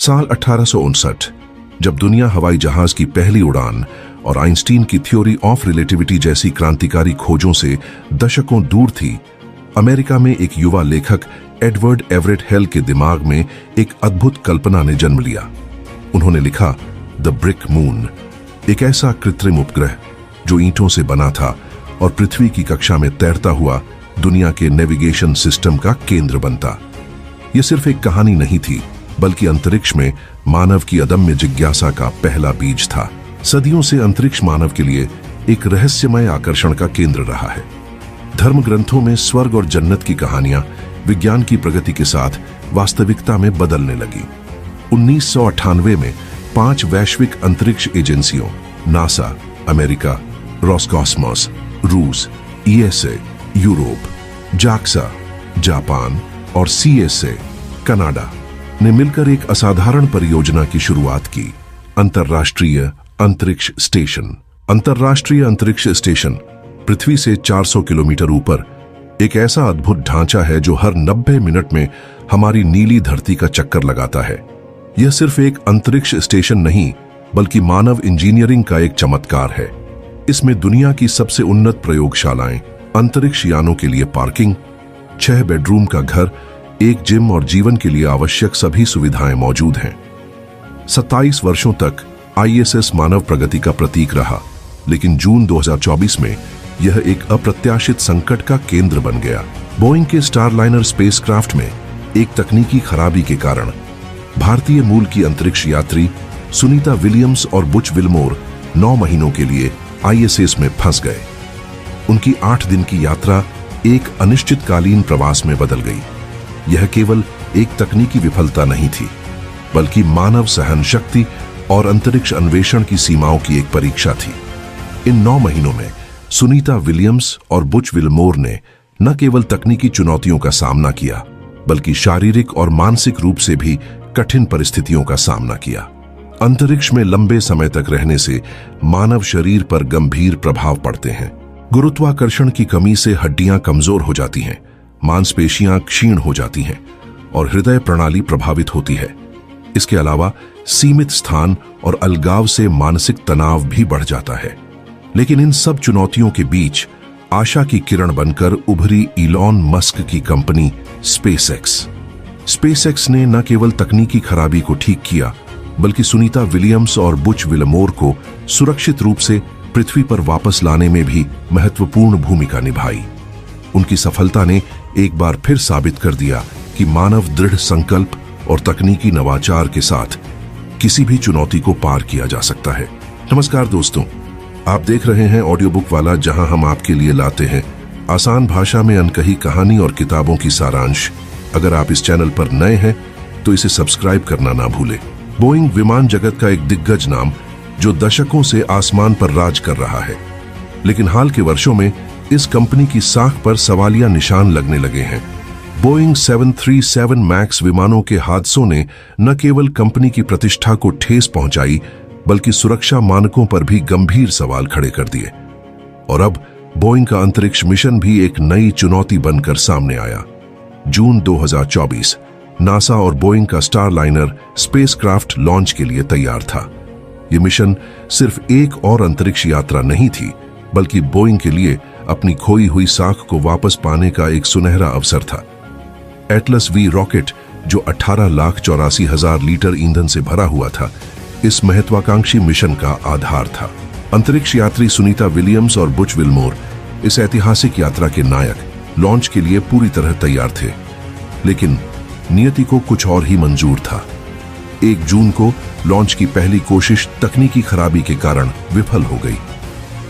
साल 1859, जब दुनिया हवाई जहाज की पहली उड़ान और आइंस्टीन की थ्योरी ऑफ रिलेटिविटी जैसी क्रांतिकारी खोजों से दशकों दूर थी, अमेरिका में एक युवा लेखक एडवर्ड एवरेट हेल के दिमाग में एक अद्भुत कल्पना ने जन्म लिया। उन्होंने लिखा द ब्रिक मून, एक ऐसा कृत्रिम उपग्रह जो ईंटों से बना था और पृथ्वी की कक्षा में तैरता हुआ दुनिया के नेविगेशन सिस्टम का केंद्र बनता। यह सिर्फ एक कहानी नहीं थी, बल्कि अंतरिक्ष में मानव की अदम्य जिज्ञासा का पहला बीज था। सदियों से अंतरिक्ष मानव के लिए एक रहस्यमय आकर्षण का केंद्र रहा है। धर्म ग्रंथों में स्वर्ग और जन्नत की कहानियां विज्ञान की प्रगति के साथ वास्तविकता में बदलने लगी। 1998 में 5 वैश्विक अंतरिक्ष एजेंसियों नासा, अमेरिका, रोसकॉस्मोस, रूस, ईएसए, यूरोप, जाक्सा, जापान और सीएसए, कनाडा ने मिलकर एक असाधारण परियोजना की शुरुआत की, अंतर्राष्ट्रीय अंतरिक्ष स्टेशन। अंतर्राष्ट्रीय अंतरिक्ष स्टेशन पृथ्वी से 400 किलोमीटर ऊपर एक ऐसा अद्भुत ढांचा है जो हर 90 मिनट में हमारी नीली धरती का चक्कर लगाता है। यह सिर्फ एक अंतरिक्ष स्टेशन नहीं, बल्कि मानव इंजीनियरिंग का एक चमत्कार है। इसमें दुनिया की सबसे उन्नत प्रयोगशालाएं, अंतरिक्ष यानों के लिए पार्किंग, 6 बेडरूम का घर, एक जिम और जीवन के लिए आवश्यक सभी सुविधाएं मौजूद हैं। 27 वर्षों तक आईएसएस मानव प्रगति का प्रतीक रहा, लेकिन जून 2024 में यह एक अप्रत्याशित संकट का केंद्र बन गया। बोइंग के स्टारलाइनर स्पेसक्राफ्ट में एक तकनीकी खराबी के कारण भारतीय मूल की अंतरिक्ष यात्री सुनीता विलियम्स और बुच विल्मोर 9 महीनों के लिए आईएसएस में फंस गए। उनकी 8 दिन की यात्रा एक अनिश्चितकालीन प्रवास में बदल गई। यह केवल एक तकनीकी विफलता नहीं थी, बल्कि मानव सहन शक्ति और अंतरिक्ष अन्वेषण की सीमाओं की एक परीक्षा थी। इन 9 महीनों में सुनीता विलियम्स और बुच विल्मोर ने न केवल तकनीकी चुनौतियों का सामना किया, बल्कि शारीरिक और मानसिक रूप से भी कठिन परिस्थितियों का सामना किया। अंतरिक्ष में लंबे समय तक रहने से मानव शरीर पर गंभीर प्रभाव पड़ते हैं। गुरुत्वाकर्षण की कमी से हड्डियां कमजोर हो जाती हैं, मांसपेशियां क्षीण हो जाती हैं और हृदय प्रणाली प्रभावित होती है। इसके अलावा सीमित स्थान और अलगाव से मानसिक तनाव भी बढ़ जाता है। लेकिन इन सब चुनौतियों के बीच आशा की किरण बनकर उभरी इलॉन मस्क की कंपनी स्पेसएक्स। स्पेसएक्स ने न केवल तकनीकी खराबी को ठीक किया, बल्कि सुनीता विलियम्स और बुच विल्मोर को सुरक्षित रूप से पृथ्वी पर वापस लाने में भी महत्वपूर्ण भूमिका निभाई। उनकी सफलता ने एक बार फिर साबित कर दिया कि मानव दृढ़ संकल्प और तकनीकी नवाचार के साथ किसी भी चुनौती को पार किया जा सकता है। नमस्कार दोस्तों, आप देख रहे हैं ऑडियो बुक वाला, जहां हम आपके लिए लाते हैं आसान भाषा में अनकही कहानी और किताबों की सारांश। अगर आप इस चैनल पर नए हैं तो इसे सब्सक्राइब करना ना भूलें। बोइंग विमान जगत का एक दिग्गज नाम जो दशकों से आसमान पर राज कर रहा है, लेकिन हाल के वर्षों में इस कंपनी की साख पर सवालिया निशान लगने लगे हैं। बोइंग 737 मैक्स विमानों के हादसों ने न केवल कंपनी की प्रतिष्ठा को ठेस पहुंचाई, बल्कि सुरक्षा मानकों पर भी गंभीर सवाल खड़े कर दिए। और अब बोइंग का अंतरिक्ष मिशन भी एक नई चुनौती बनकर सामने आया। जून 2024 नासा और बोइंग का स्टारलाइनर स्पेसक्राफ्ट लॉन्च के लिए तैयार था। यह मिशन सिर्फ एक और अंतरिक्ष यात्रा नहीं थी, बल्कि बोइंग के लिए अपनी खोई हुई साख को वापस पाने का एक सुनहरा अवसर था। एटलस वी रॉकेट, जो 18,84,000 लीटर ईंधन से भरा हुआ था, इस महत्वाकांक्षी मिशन का आधार था। अंतरिक्ष यात्री सुनीता विलियम्स और बुच विल्मोर इस ऐतिहासिक यात्रा के नायक लॉन्च के लिए पूरी तरह तैयार थे, लेकिन नियति को कुछ और ही मंजूर था। 1 जून को लॉन्च की पहली कोशिश तकनीकी खराबी के कारण विफल हो गई।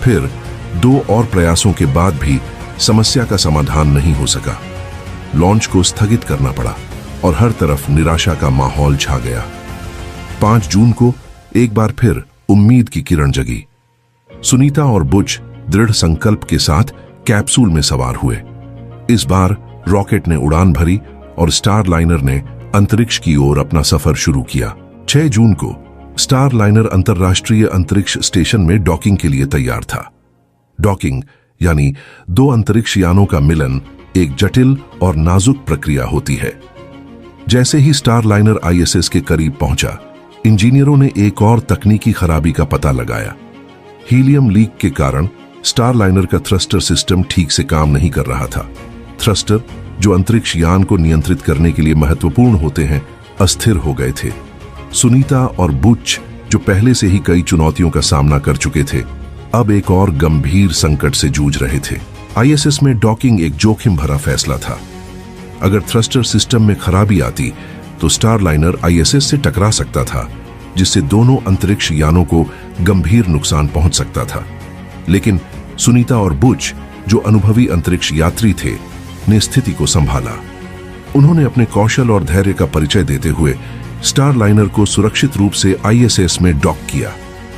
फिर 2 और प्रयासों के बाद भी समस्या का समाधान नहीं हो सका। लॉन्च को स्थगित करना पड़ा और हर तरफ निराशा का माहौल छा गया। 5 जून को एक बार फिर उम्मीद की किरण जगी। सुनीता और बुच दृढ़ संकल्प के साथ कैप्सूल में सवार हुए। इस बार रॉकेट ने उड़ान भरी और स्टारलाइनर ने अंतरिक्ष की ओर अपना सफर शुरू किया। 6 जून को स्टारलाइनर अंतर्राष्ट्रीय अंतरिक्ष स्टेशन में डॉकिंग के लिए तैयार था। डॉकिंग यानी 2 अंतरिक्ष यानों का मिलन एक जटिल और नाजुक प्रक्रिया होती है। जैसे ही स्टारलाइनर आईएसएस के करीब पहुंचा, इंजीनियरों ने एक और तकनीकी खराबी का पता लगाया। हीलियम लीक के कारण स्टारलाइनर का थ्रस्टर सिस्टम ठीक से काम नहीं कर रहा था। थ्रस्टर, जो अंतरिक्ष यान को नियंत्रित करने के लिए महत्वपूर्ण होते हैं, अस्थिर हो गए थे। सुनीता और बुच, जो पहले से ही कई चुनौतियों का सामना कर चुके थे, अब एक और गंभीर संकट से जूझ रहे थे। आईएसएस में डॉकिंग एक जोखिम भरा फैसला था। अगर थ्रस्टर सिस्टम में खराबी आती तो स्टारलाइनर आईएसएस से टकरा सकता था, जिससे दोनों अंतरिक्ष यानों को गंभीर नुकसान पहुंच सकता था। लेकिन सुनीता और बुच, जो अनुभवी अंतरिक्ष यात्री थे, ने स्थिति को संभाला। उन्होंने अपने कौशल और धैर्य का परिचय देते हुए स्टारलाइनर को सुरक्षित रूप से आईएसएस में डॉक किया।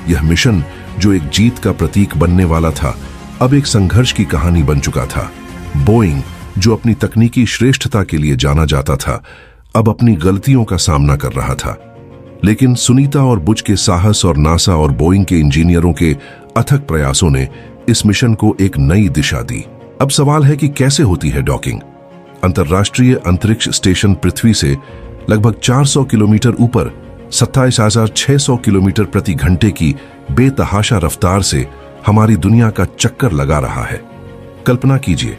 यह मिशन, जो एक जीत का प्रतीक बनने वाला था, अब एक संघर्ष की कहानी बन चुका था। बोइंग, जो अपनी तकनीकी श्रेष्ठता के लिए जाना जाता था, अब अपनी गलतियों का सामना कर रहा था। लेकिन सुनीता और बुच के साहस और नासा और बोइंग के इंजीनियरों के अथक प्रयासों ने इस मिशन को एक नई दिशा दी। अब सवाल है कि कैसे होती है डॉकिंग। अंतर्राष्ट्रीय अंतरिक्ष स्टेशन पृथ्वी से लगभग 400 किलोमीटर ऊपर 27,600 किलोमीटर प्रति घंटे की बेतहाशा रफ्तार से हमारी दुनिया का चक्कर लगा रहा है। कल्पना कीजिए,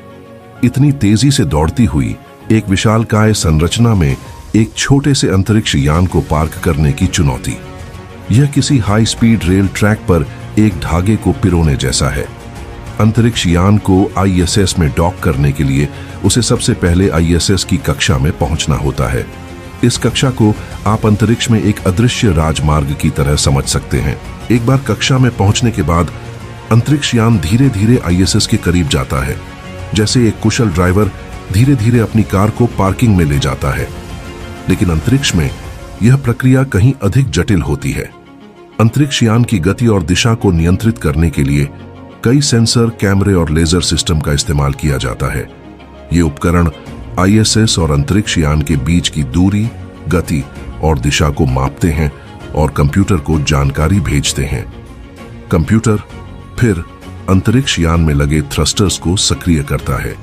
इतनी तेजी से दौड़ती हुई एक विशालकाय संरचना में एक छोटे से अंतरिक्ष यान को पार्क करने की चुनौती। यह किसी हाई स्पीड रेल ट्रैक पर एक धागे को पिरोने जैसा है। अंतरिक्ष यान को आईएसएस में डॉक करने के लिए उसे सबसे पहले आईएसएस की कक्षा में पहुंचना होता है। इस कक्षा को आप अंतरिक्ष में एक अदृश्य राजमार्ग की तरह समझ सकते हैं। एक बार कक्षा में पहुंचने के बाद अंतरिक्ष यान धीरे धीरे आईएसएस के करीब जाता है, जैसे एक कुशल ड्राइवर धीरे धीरे अपनी कार को पार्किंग में ले जाता है। लेकिन अंतरिक्ष में यह प्रक्रिया कहीं अधिक जटिल होती है। अंतरिक्ष यान की गति और दिशा को नियंत्रित करने के लिए कई सेंसर, कैमरे और लेजर सिस्टम का इस्तेमाल किया जाता है। ये उपकरण आईएसएस और अंतरिक्ष यान के बीच की दूरी, गति और दिशा को मापते हैं और कंप्यूटर को जानकारी भेजते हैं। कंप्यूटर फिर अंतरिक्ष यान में लगे थ्रस्टर्स को सक्रिय करता है।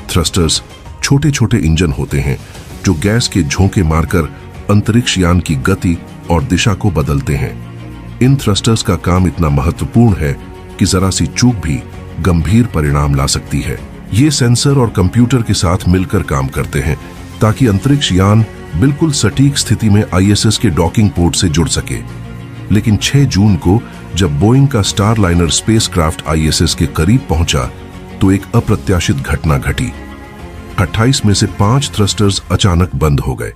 थ्रस्टर्स छोटे छोटे इंजन होते हैं जो गैस के झोंके मारकर अंतरिक्ष यान की गति और दिशा को बदलते हैं। इन थ्रस्टर्स का काम इतना महत्वपूर्ण है कि जरा सी चूक भी गंभीर परिणाम ला सकती है। ये सेंसर और कंप्यूटर के साथ मिलकर काम करते हैं ताकि अंतरिक्ष यान बिल्कुल सटीक स्थिति में आईएसएस के डॉकिंग पोर्ट से जुड़ सके। लेकिन 6 जून को जब बोइंग का स्टारलाइनर स्पेसक्राफ्ट आईएसएस के करीब पहुंचा तो एक अप्रत्याशित घटना घटी। 28 में से 5 थ्रस्टर्स अचानक बंद हो गए।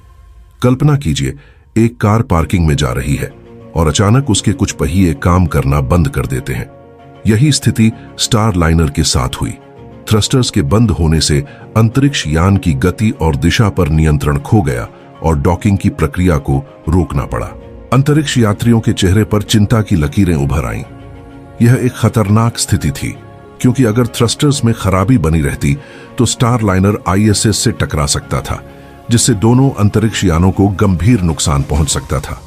कल्पना कीजिए, एक कार पार्किंग में जा रही है और अचानक उसके कुछ पहिए काम करना बंद कर देते हैं। यही स्थिति स्टारलाइनर के साथ हुई। थ्रस्टर्स के बंद होने से अंतरिक्ष यान की गति और दिशा पर नियंत्रण खो गया और डॉकिंग की प्रक्रिया को रोकना पड़ा। अंतरिक्ष यात्रियों के चेहरे पर चिंता की लकीरें उभर आईं। यह एक खतरनाक स्थिति थी, क्योंकि अगर थ्रस्टर्स में खराबी बनी रहती तो स्टारलाइनर आईएसएस से टकरा सकता था, जिससे दोनों अंतरिक्ष यानों को गंभीर नुकसान पहुंच सकता था।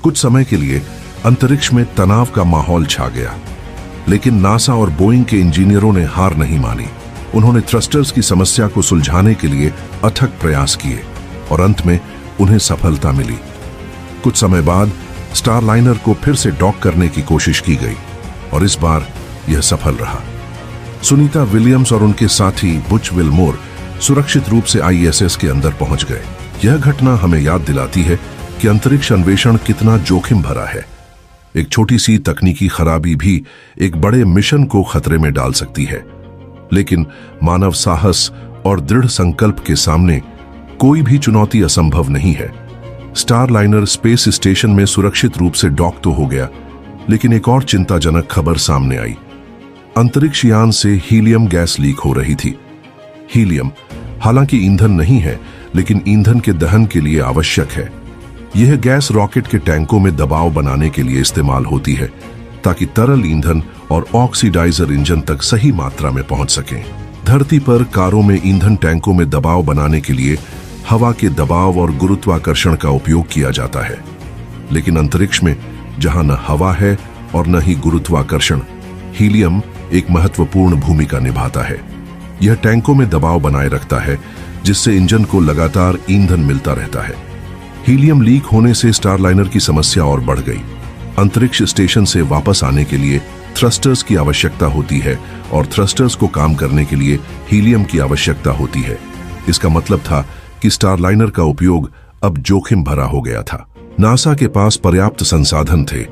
कुछ समय के लिए अंतरिक्ष में तनाव का माहौल छा गया, लेकिन नासा और बोइंग के इंजीनियरों ने हार नहीं मानी। उन्होंने थ्रस्टर्स की समस्या को सुलझाने के लिए अथक प्रयास किए और अंत में उन्हें सफलता मिली। कुछ समय बाद स्टारलाइनर को फिर से डॉक करने की कोशिश की गई और इस बार यह सफल रहा। सुनीता विलियम्स और उनके साथी बुच विलमोर सुरक्षित रूप से आईएसएस के अंदर पहुंच गए। यह घटना हमें याद दिलाती है कि अंतरिक्ष अन्वेषण कितना जोखिम भरा है। एक छोटी सी तकनीकी खराबी भी एक बड़े मिशन को खतरे में डाल सकती है, लेकिन मानव साहस और दृढ़ संकल्प के सामने कोई भी चुनौती असंभव नहीं है। स्टारलाइनर स्पेस स्टेशन में सुरक्षित रूप से डॉक तो हो गया, लेकिन एक और चिंताजनक खबर सामने आई। अंतरिक्ष यान से हीलियम गैस लीक हो रही थी। हीलियम हालांकि ईंधन नहीं है, लेकिन ईंधन के दहन के लिए आवश्यक है। यह गैस रॉकेट के टैंकों में दबाव बनाने के लिए इस्तेमाल होती है, ताकि तरल ईंधन और ऑक्सीडाइजर इंजन तक सही मात्रा में पहुंच सकें। धरती पर कारों में ईंधन टैंकों में दबाव बनाने के लिए हवा के दबाव और गुरुत्वाकर्षण का उपयोग किया जाता है, लेकिन अंतरिक्ष में जहां न हवा है और न ही गुरुत्वाकर्षण, हीलियम एक महत्वपूर्ण भूमिका निभाता है। यह टैंकों में दबाव बनाए रखता है जिससे इंजन को लगातार ईंधन मिलता रहता है। हीलियम लीक होने से स्टारलाइनर की समस्या और बढ़ गई। अंतरिक्ष स्टेशन से वापस आने के लिए थ्रस्टर्स की आवश्यकता होती है और थ्रस्टर्स को काम करने के लिए हीलियम की आवश्यकता होती है। इसका मतलब था कि स्टारलाइनर का उपयोग अब जोखिम भरा हो गया था। नासा के पास पर्याप्त संसाधन थे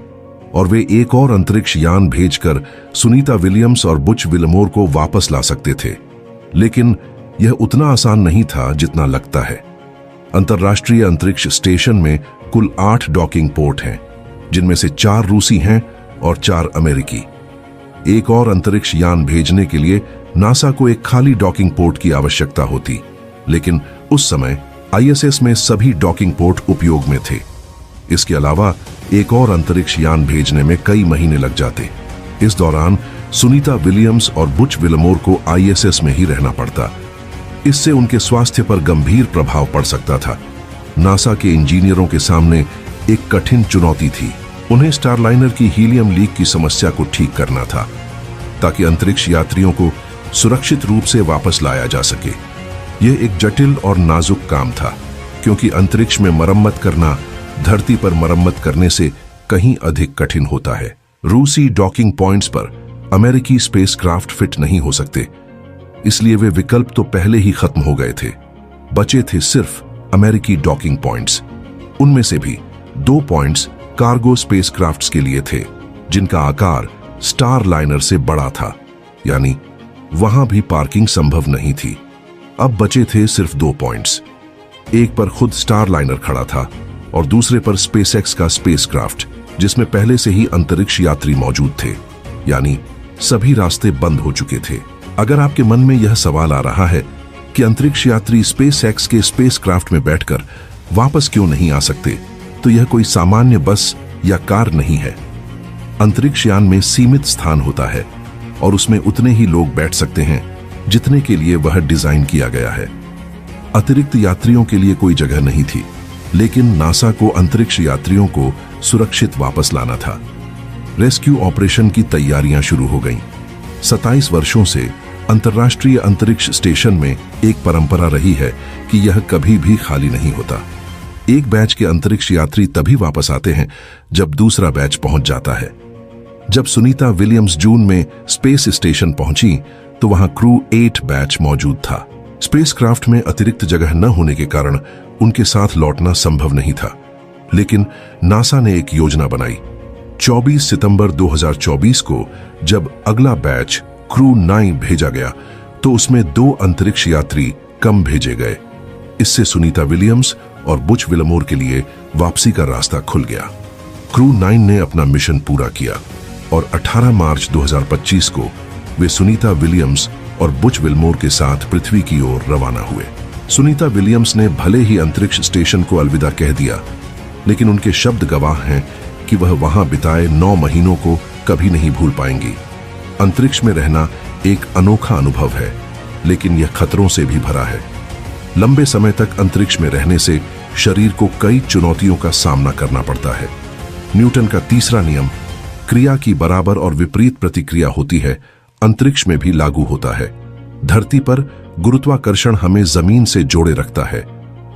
और वे एक और अंतरिक्ष यान भेजकर सुनीता विलियम्स और बुच विलमोर को वापस ला सकते थे, लेकिन यह उतना आसान नहीं था जितना लगता है। अंतर्राष्ट्रीय अंतरिक्ष स्टेशन में कुल 8 डॉकिंग पोर्ट हैं, जिनमें से 4 रूसी हैं और 4 अमेरिकी। एक और अंतरिक्ष यान भेजने के लिए नासा को एक खाली डॉकिंग पोर्ट की आवश्यकता होती, लेकिन उस समय आईएसएस में सभी डॉकिंग पोर्ट उपयोग में थे। इसके अलावा एक और अंतरिक्ष यान भेजने में कई महीने लग जाते। इस दौरान सुनीता विलियम्स और बुच विलमोर को आईएसएस में ही रहना पड़ता। इससे उनके स्वास्थ्य पर गंभीर प्रभाव पड़ सकता था। नासा के इंजीनियरों के सामने एक कठिन चुनौती थी। उन्हें स्टारलाइनर की हीलियम लीक की समस्या को ठीक करना था, ताकि अंतरिक्ष यात्रियों को सुरक्षित रूप से वापस लाया जा सके। यह एक जटिल और नाजुक काम था, क्योंकि अंतरिक्ष में मरम्मत करना धरती पर मरम्मत करने से कहीं अधिक कठिन होता है। रूसी डॉकिंग पॉइंट्स पर अमेरिकी स्पेसक्राफ्ट फिट नहीं हो सकते, इसलिए वे विकल्प तो पहले ही खत्म हो गए थे। बचे थे सिर्फ अमेरिकी डॉकिंग पॉइंट्स। उनमें से भी 2 पॉइंट्स कार्गो स्पेसक्राफ्ट्स के लिए थे, जिनका आकार स्टारलाइनर से बड़ा था, यानी वहां भी पार्किंग संभव नहीं थी। अब बचे थे सिर्फ 2 पॉइंट्स। एक पर खुद स्टारलाइनर खड़ा था और दूसरे पर स्पेसएक्स का स्पेसक्राफ्ट, जिसमें पहले से ही अंतरिक्ष यात्री मौजूद थे, यानी सभी रास्ते बंद हो चुके थे। अगर आपके मन में यह सवाल आ रहा है कि अंतरिक्ष यात्री स्पेसएक्स के स्पेसक्राफ्ट में बैठकर वापस क्यों नहीं आ सकते, तो यह कोई सामान्य बस या कार नहीं है। अंतरिक्ष यान में सीमित स्थान होता है और उसमें उतने ही लोग बैठ सकते हैं जितने के लिए वह डिजाइन किया गया है। अतिरिक्त यात्रियों के लिए कोई जगह नहीं थी, लेकिन नासा को अंतरिक्ष यात्रियों को सुरक्षित वापस लाना था। रेस्क्यू ऑपरेशन की तैयारियां शुरू हो गईं। 27 वर्षों से अंतर्राष्ट्रीय अंतरिक्ष स्टेशन में एक परंपरा रही है कि यह कभी भी खाली नहीं होता। एक बैच के अंतरिक्ष यात्री तभी वापस आते हैं जब दूसरा बैच पहुंच जाता है। जब सुनीता विलियम्स जून में स्पेस स्टेशन पहुंची, तो वहां क्रू 8 बैच मौजूद था। स्पेसक्राफ्ट में अतिरिक्त जगह न होने के कारण उनके साथ लौटना संभव नहीं था, लेकिन नासा ने एक योजना बनाई। 24 सितंबर 2024 को जब अगला बैच क्रू 9 भेजा गया, तो उसमें 2 अंतरिक्ष यात्री कम भेजे गए। इससे सुनीता विलियम्स और बुच विलमोर के लिए वापसी का रास्ता खुल गया। क्रू 9 ने अपना मिशन पूरा किया और 18 मार्च 2025 को वे सुनीता विलियम्स और बुच विलमोर के साथ पृथ्वी की ओर रवाना हुए। सुनीता विलियम्स ने भले ही अंतरिक्ष स्टेशन को अलविदा कह दिया, लेकिन उनके शब्द गवाह हैं कि वह वहां बिताए 9 महीनों को कभी नहीं भूल पाएंगी। अंतरिक्ष में रहना एक अनोखा अनुभव है, लेकिन यह खतरों से भी भरा है। लंबे समय तक अंतरिक्ष में रहने से शरीर को कई चुनौतियों का सामना करना पड़ता है। न्यूटन का तीसरा नियम, क्रिया की बराबर और विपरीत प्रतिक्रिया होती है, अंतरिक्ष में भी लागू होता है। धरती पर गुरुत्वाकर्षण हमें जमीन से जोड़े रखता है।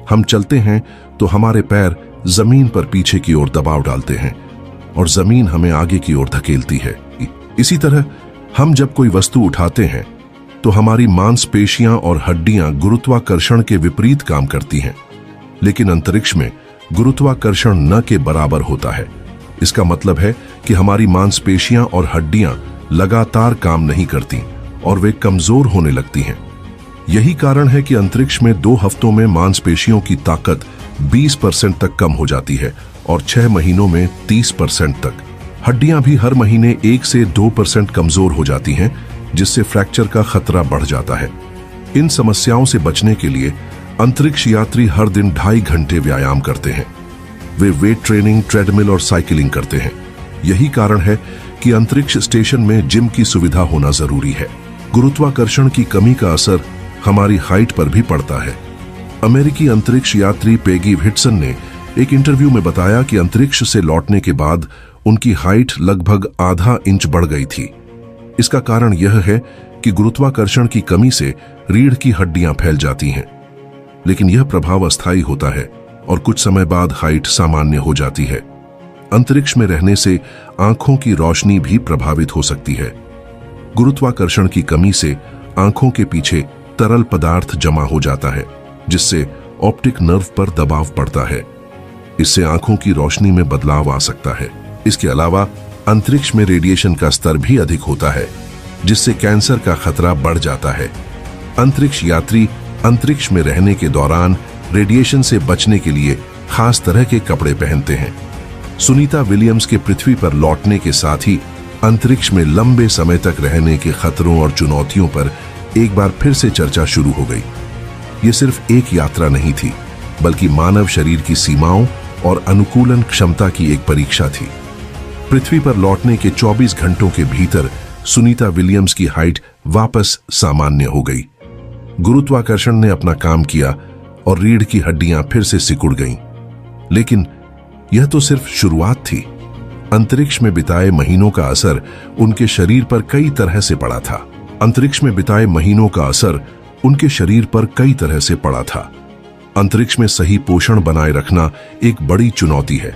हम चलते हैं तो हमारे पैर जमीन पर पीछे की ओर दबाव डालते हैं और जमीन हमें आगे की ओर धकेलती है। इसी तरह हम जब कोई वस्तु उठाते हैं तो हमारी मांसपेशियां और हड्डियां गुरुत्वाकर्षण के विपरीत काम करती हैं, लेकिन अंतरिक्ष में गुरुत्वाकर्षण न के बराबर होता है। इसका मतलब है कि हमारी मांसपेशियां और हड्डियां लगातार काम नहीं करती और वे कमजोर होने लगती हैं। यही कारण है कि अंतरिक्ष में 2 हफ्तों में मांसपेशियों की ताकत 20% तक कम हो जाती है और 6 महीनों में 30% तक। हड्डियां भी हर महीने 1 से 2% कमजोर हो जाती हैं, जिससे फ्रैक्चर का खतरा बढ़ जाता है। इन समस्याओं से बचने के लिए अंतरिक्ष यात्री हर दिन 2.5 घंटे व्यायाम करते हैं। वे वेट ट्रेनिंग, ट्रेडमिल और साइकिलिंग करते हैं। यही कारण है कि अंतरिक्ष स्टेशन में जिम की सुविधा होना जरूरी है। गुरुत्वाकर्षण की कमी का असर हमारी हाइट पर भी पड़ता है। अमेरिकी अंतरिक्ष यात्री पेगी व्हिटसन ने एक इंटरव्यू में बताया कि अंतरिक्ष से लौटने के बाद उनकी हाइट लगभग आधा इंच बढ़ गई थी। इसका कारण यह है कि गुरुत्वाकर्षण की कमी से रीढ़ की हड्डियां फैल जाती हैं। लेकिन यह प्रभाव अस्थायी होता है और कुछ समय बाद हाइट सामान्य हो जाती है। अंतरिक्ष में रहने से आंखों की रोशनी भी प्रभावित हो सकती है। गुरुत्वाकर्षण की कमी से आंखों के पीछे तरल पदार्थ जमा हो जाता है, जिससे ऑप्टिक नर्व पर दबाव पड़ता है। इससे आंखों की रोशनी में बदलाव आ सकता है। इसके अलावा अंतरिक्ष में रेडिएशन का स्तर भी अधिक होता है, जिससे कैंसर का खतरा बढ़ जाता है। अंतरिक्ष यात्री अंतरिक्ष में रहने के दौरान रेडिएशन से बचने के लिए खास तरह के कपड़े पहनते हैं। सुनीता विलियम्स के पृथ्वी पर लौटने के साथ ही अंतरिक्ष में लंबे समय तक रहने के खतरों और चुनौतियों पर एक बार फिर से चर्चा शुरू हो गई। ये सिर्फ एक यात्रा नहीं थी, बल्कि मानव शरीर की सीमाओं और अनुकूलन क्षमता की एक परीक्षा थी। पृथ्वी पर लौटने के 24 घंटों के भीतर सुनीता विलियम्स की हाइट वापस सामान्य हो गई। गुरुत्वाकर्षण ने अपना काम किया और रीढ़ की हड्डियां फिर से सिकुड़ गईं। लेकिन यह तो सिर्फ शुरुआत थी। अंतरिक्ष में बिताए महीनों का असर उनके शरीर पर कई तरह से पड़ा था। अंतरिक्ष में बिताए महीनों का असर उनके शरीर पर कई तरह से पड़ा था। अंतरिक्ष में सही पोषण बनाए रखना एक बड़ी चुनौती है।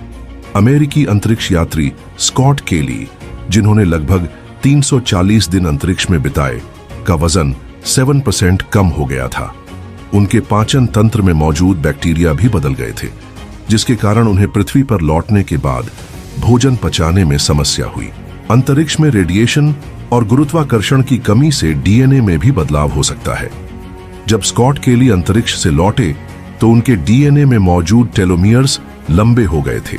अमेरिकी अंतरिक्ष यात्री स्कॉट केली, जिन्होंने लगभग 340 दिन अंतरिक्ष में बिताए, का वजन 7% कम हो गया था। उनके पाचन तंत्र में मौजूद बैक्टीरिया भी बदल गए थे, जिसके कारण उन्हें पृथ्वी पर लौटने के बाद भोजन पचाने में समस्या हुई। अंतरिक्ष में रेडिएशन और गुरुत्वाकर्षण की कमी से डीएनए में भी बदलाव हो सकता है। जब स्कॉट केली अंतरिक्ष से लौटे तो उनके डीएनए में मौजूद टेलोमियर्स लंबे हो गए थे।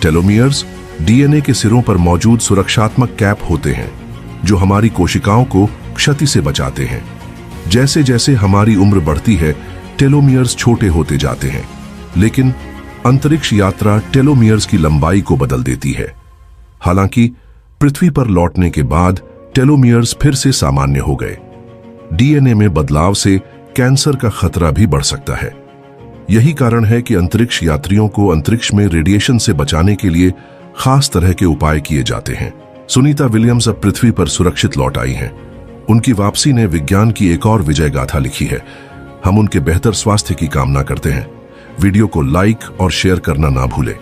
टेलोमियर्स डीएनए के सिरों पर मौजूद सुरक्षात्मक कैप होते हैं, जो हमारी कोशिकाओं को क्षति से बचाते हैं। जैसे जैसे हमारी उम्र बढ़ती है, टेलोमियर्स छोटे होते जाते हैं, लेकिन अंतरिक्ष यात्रा टेलोमियर्स की लंबाई को बदल देती है। हालांकि पृथ्वी पर लौटने के बाद टेलोमियर्स फिर से सामान्य हो गए। डीएनए में बदलाव से कैंसर का खतरा भी बढ़ सकता है। यही कारण है कि अंतरिक्ष यात्रियों को अंतरिक्ष में रेडिएशन से बचाने के लिए खास तरह के उपाय किए जाते हैं। सुनीता विलियम्स अब पृथ्वी पर सुरक्षित लौट आई हैं। उनकी वापसी ने विज्ञान की एक और विजय गाथा लिखी है। हम उनके बेहतर स्वास्थ्य की कामना करते हैं। वीडियो को लाइक और शेयर करना ना भूलें।